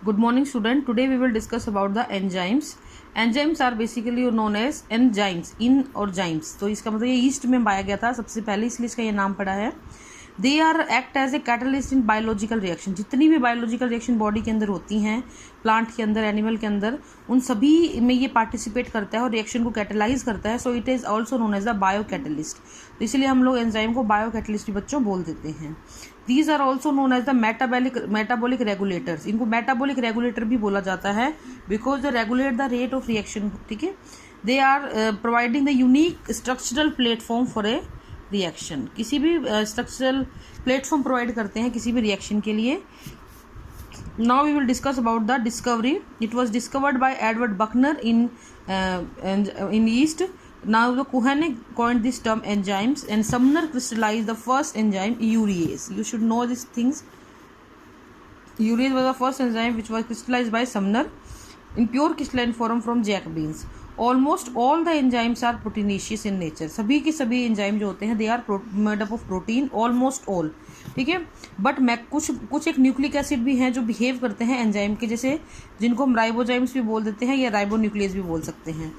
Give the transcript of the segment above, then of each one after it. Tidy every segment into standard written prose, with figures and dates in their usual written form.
Good morning, student. Today we will discuss about the enzymes. Enzymes are basically known as enzymes, in और जाइम्स. तो इसका मतलब ये east में पाया गया था सबसे पहले, इसलिए इसका ये नाम पड़ा है. They are act as a catalyst in biological reaction. जितनी भी बायोलॉजिकल रिएक्शन बॉडी के अंदर होती हैं, प्लांट के अंदर, एनिमल के अंदर, उन सभी में ये पार्टिसिपेट करता है और रिएक्शन को कैटलाइज करता है. So it is also known as the bio catalyst. तो इसलिए हम लोग एंजाइम को बायो कैटलिस्ट बच्चों बोल देते हैं. These are also known as the metabolic regulators. इनको metabolic regulator भी बोला जाता है because they regulate the rate of reaction. ठीक है, they are providing the unique structural platform for a reaction. किसी भी structural platform provide करते हैं किसी भी reaction के लिए. Now we will discuss about the discovery. It was discovered by Edward Buckner in yeast. Now the Cohen coined this term enzymes, and Sumner crystallized the first enzyme, urease. You should know these things. Urease was the first enzyme which was crystallized by Sumner in pure crystalline form from jack beans. Almost all the enzymes are proteinaceous in nature. सभी के सभी enzyme जो होते हैं they are made up of protein. Almost all. ठीक है, but कुछ एक न्यूक्लिक एसिड भी हैं जो बिहेव करते हैं एंजाइम के जैसे, जिनको हम राइबोजाइम्स भी बोल देते हैं या राइबोन्यूक्लियस भी बोल सकते हैं.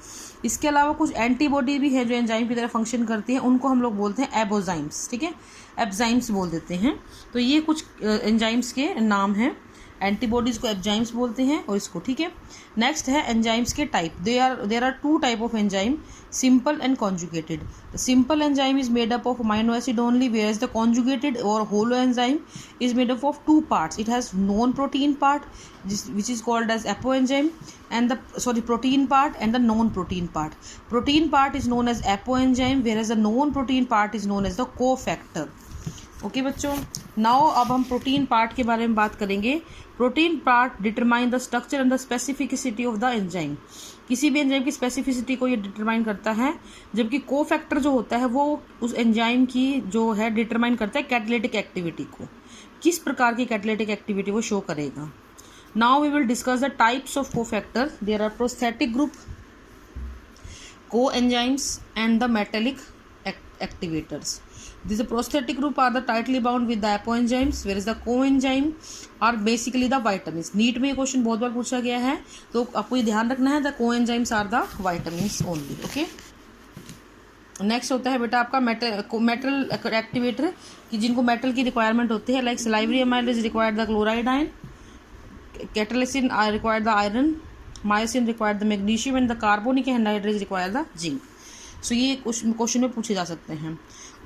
इसके अलावा कुछ एंटीबॉडी भी है जो एंजाइम की तरह फंक्शन करती हैं, उनको हम लोग बोलते हैं एबोजाइम्स. ठीक है, एब्जाइम्स बोल देते हैं. तो ये कुछ एंजाइम्स के नाम हैं. एंटीबॉडीज को एब्जाइम्स बोलते हैं और इसको. ठीक है, नेक्स्ट है एंजाइम्स के type. There are two type of enzyme, simple and conjugated. The simple enzyme is made up of amino acid only, where the conjugated or holo enzyme is made up of two parts. It has non protein part which is called as apoenzyme and the protein part and the non protein part. Protein part is known as apoenzyme, whereas the non protein part is known as the cofactor. Okay बच्चों, now अब हम protein part के बारे में बात करेंगे. Protein part determine the structure and the specificity of the enzyme. किसी भी एंजाइम की स्पेसिफिसिटी को ये डिटरमाइन करता है, जबकि कोफैक्टर जो होता है वो उस एंजाइम की जो है डिटरमाइन करता है कैटालिटिक एक्टिविटी को, किस प्रकार की कैटालिटिक एक्टिविटी वो शो करेगा. Now we will discuss the types of cofactors. There are prosthetic group, coenzymes, and the metallic activators. These prosthetic group are the tightly bound with the apoenzymes, whereas the coenzyme are basically the vitamins. NEET में ये question बहुत बार पूछा गया है, तो आपको ये ध्यान रखना है. The coenzymes are the vitamins only. Okay. Next होता है बेटा आपका मेटल एक्टिवेटर, कि जिनको मेटल की रिक्वायरमेंट होती है. Like salivary amide is required the chloride ion, catalysin require the iron, myosin require the magnesium, and the carbonic anhydride require the zinc. So ये क्वेश्चन में पूछे जा सकते हैं.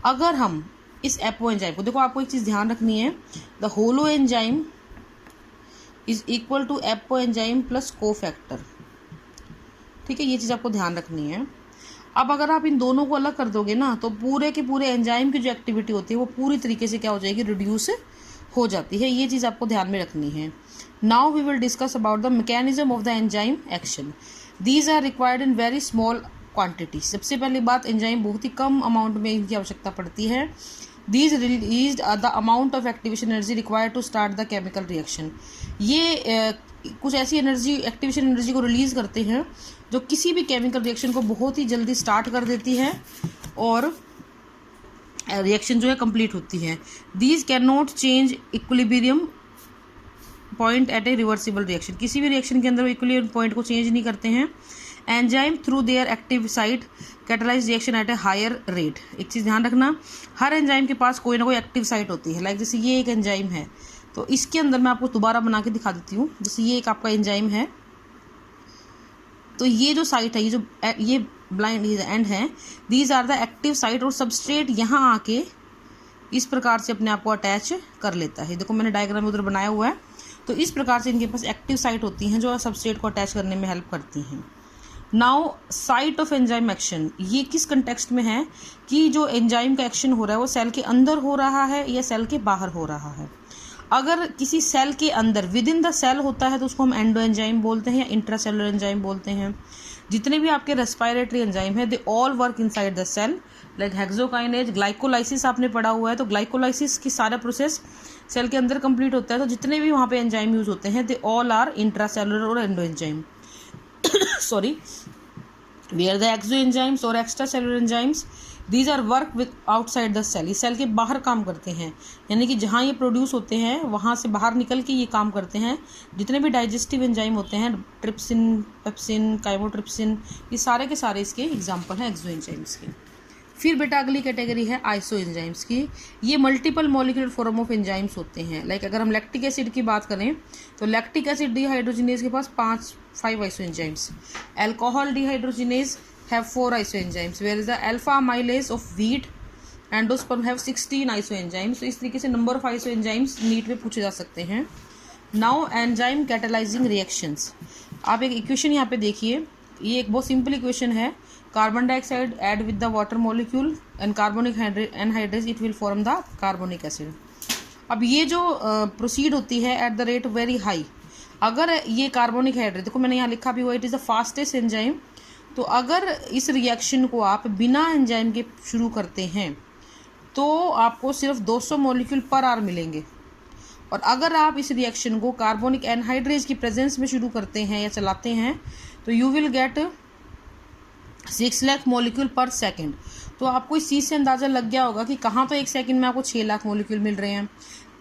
अगर हम इस एपो एंजाइम को देखो, आपको एक चीज़ ध्यान रखनी है. The holo enzyme is equal to apo enzyme plus cofactor. ठीक है, ये चीज़ आपको ध्यान रखनी है. अब अगर आप इन दोनों को अलग कर दोगे ना, तो पूरे के पूरे एंजाइम की जो एक्टिविटी होती है वो पूरी तरीके से क्या हो जाएगी, रिड्यूस हो जाती है. ये चीज़ आपको ध्यान में रखनी है. Now we will discuss about the mechanism of the enzyme action. These are required in very small quantities. सबसे पहली बात, एंजाइम बहुत ही कम अमाउंट में इनकी आवश्यकता पड़ती है. These released the amount of activation energy required to start the chemical reaction. ये कुछ ऐसी एनर्जी, एक्टिवेशन एनर्जी को रिलीज करते हैं जो किसी भी केमिकल रिएक्शन को बहुत ही जल्दी स्टार्ट कर देती है और रिएक्शन जो है कंप्लीट होती है. These cannot change equilibrium point at a reversible reaction. किसी भी रिएक्शन के अंदर इक्विलिब्रियम पॉइंट को चेंज नहीं करते हैं. Enzyme through their active site catalyse reaction at a higher rate. एक चीज़ ध्यान रखना, हर एंजाइम के पास कोई ना कोई एक्टिव साइट होती है. लाइक जैसे ये एक एंजाइम है, तो इसके अंदर मैं आपको दोबारा बना के दिखा देती हूँ. जैसे ये एक आपका एंजाइम है, तो ये जो साइट है, ये जो ये ब्लाइंड एंड है, these are the active site. और सबस्ट्रेट यहाँ आके इस प्रकार से अपने आप को अटैच कर लेता है. देखो मैंने डायग्राम उधर बनाया हुआ है. तो इस प्रकार से इनके पास एक्टिव साइट होती हैं जो सबस्ट्रेट को अटैच करने में हेल्प करती हैं. Now site of enzyme action, ये किस कंटेक्स्ट में है कि जो एंजाइम का एक्शन हो रहा है वो सेल के अंदर हो रहा है या सेल के बाहर हो रहा है. अगर किसी सेल के अंदर विद इन द सेल होता है तो उसको हम एंडो एंजाइम बोलते हैं या इंट्रासेलुलर एंजाइम बोलते हैं. जितने भी आपके रेस्पिरेटरी एंजाइम है, they all work inside the cell. Like hexokinase, glycolysis आपने पढ़ा हुआ है, तो ग्लाइकोलाइसिस की सारा प्रोसेस सेल के अंदर कंप्लीट होता है. तो जितने भी वहाँ पे एंजाइम यूज होते हैं, they all are intracellular or endo enzyme. Sorry, where the exo enzymes or extra cellular enzymes these are work with outside the cell, ये सेल के बाहर काम करते हैं, यानी कि जहाँ ये प्रोड्यूस होते हैं वहाँ से बाहर निकल के ये काम करते हैं। जितने भी डाइजेस्टिव एंजाइम होते हैं, ट्रिप्सिन, पेप्सिन, काइमोट्रिप्सिन, ये सारे के सारे इसके एग्जाम्पल हैं एक्सो एंजाइम्स के। फिर बेटा अगली कैटेगरी है आइसो एंजाइम्स की। ये multiple molecular form of enzymes होते हैं। लाइक अगर हम लैक्टिक एसिड की बात करें तो लैक्टिक एसिड डिहाइड्रोजिनेज के पास 5 iso enzymes, alcohol dehydrogenase have 4 isoenzymes, whereas the alpha amylase of wheat endosperm have 16 isoenzymes। तो इस तरीके से नंबर ऑफ isoenzymes नीट में पूछे जा सकते हैं। नाउ एंजाइम कैटालाइजिंग रिएक्शंस, आप एक इक्वेशन यहाँ पे देखिए, ये एक बहुत सिंपल इक्वेशन है। Carbon dioxide add with the water molecule and carbonic anhydrase, it will form the carbonic acid. अब ये जो प्रोसीड होती है at the rate very high, अगर ये कार्बोनिक हाइड्रेज, देखो मैंने यहाँ लिखा भी हुआ, it is the fastest enzyme. तो अगर इस रिएक्शन को आप बिना एंजाइम के शुरू करते हैं तो आपको सिर्फ 200 मॉलिक्यूल पर आवर मिलेंगे, और अगर आप इस रिएक्शन को कार्बोनिक एनहाइड्रेज की प्रेजेंस में शुरू करते हैं या चलाते हैं तो you will get 6 lakh molecule पर सेकेंड। तो आपको इस चीज़ से अंदाज़ा लग गया होगा कि कहाँ तो 1 सेकेंड में आपको 6 लाख मॉलिक्यूल मिल रहे हैं,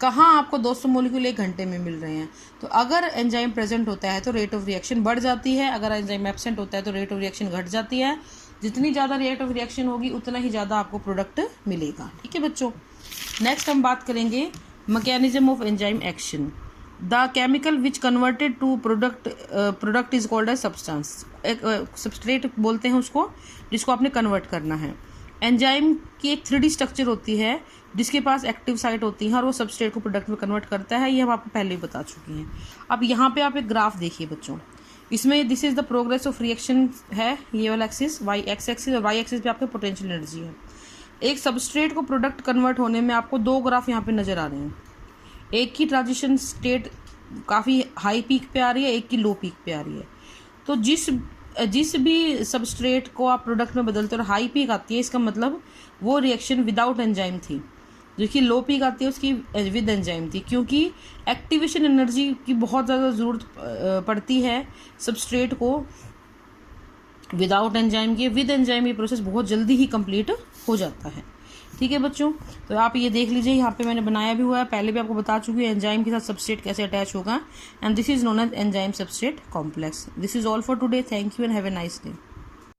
कहाँ आपको 200 मॉलिक्यूल 1 घंटे में मिल रहे हैं। तो अगर एंजाइम प्रेजेंट होता है तो रेट ऑफ रिएक्शन बढ़ जाती है, अगर एंजाइम एब्सेंट होता है तो रेट ऑफ रिएक्शन घट जाती है। जितनी ज़्यादा रेट ऑफ रिएक्शन होगी उतना ही ज़्यादा आपको प्रोडक्ट मिलेगा। ठीक है बच्चों, नेक्स्ट हम बात करेंगे mechanism of enzyme action. The chemical which converted to product is called as substance. एक सबस्ट्रेट बोलते हैं उसको जिसको आपने कन्वर्ट करना है। एंजाइम की एक 3D स्ट्रक्चर होती है जिसके पास एक्टिव साइट होती है और वो सबस्ट्रेट को प्रोडक्ट में कन्वर्ट करता है, ये हम आपको पहले ही बता चुके हैं। अब यहाँ पे आप एक ग्राफ देखिए बच्चों, इसमें this is the progress of reaction है, ये वाला एक्सिस वाई एक्स एक्सिस, और वाई एक्सिस पे आपके पोटेंशियल एनर्जी है। एक सबस्ट्रेट को प्रोडक्ट कन्वर्ट होने में आपको 2 ग्राफ यहाँ पे नज़र आ रहे हैं। एक की ट्रांजिशन स्टेट काफ़ी हाई पीक पे आ रही है, एक की लो पीक पे आ रही है। तो जिस भी सबस्ट्रेट को आप प्रोडक्ट में बदलते हो और हाई पीक आती है, इसका मतलब वो रिएक्शन विदाउट एंजाइम थी। जो कि लो पीक आती है उसकी विद एंजाइम थी, क्योंकि एक्टिवेशन एनर्जी की बहुत ज़्यादा ज़रूरत पड़ती है सबस्ट्रेट को विदाउट एंजाइम के। विद एंजाइम ये प्रोसेस बहुत जल्दी ही कंप्लीट हो जाता है। ठीक है बच्चों, तो आप ये देख लीजिए, यहाँ पे मैंने बनाया भी हुआ है, पहले भी आपको बता चुकी हूँ एंजाइम के साथ सबस्ट्रेट कैसे अटैच होगा, and this is known as enzyme substrate complex. This is all for today, thank you and have a nice day.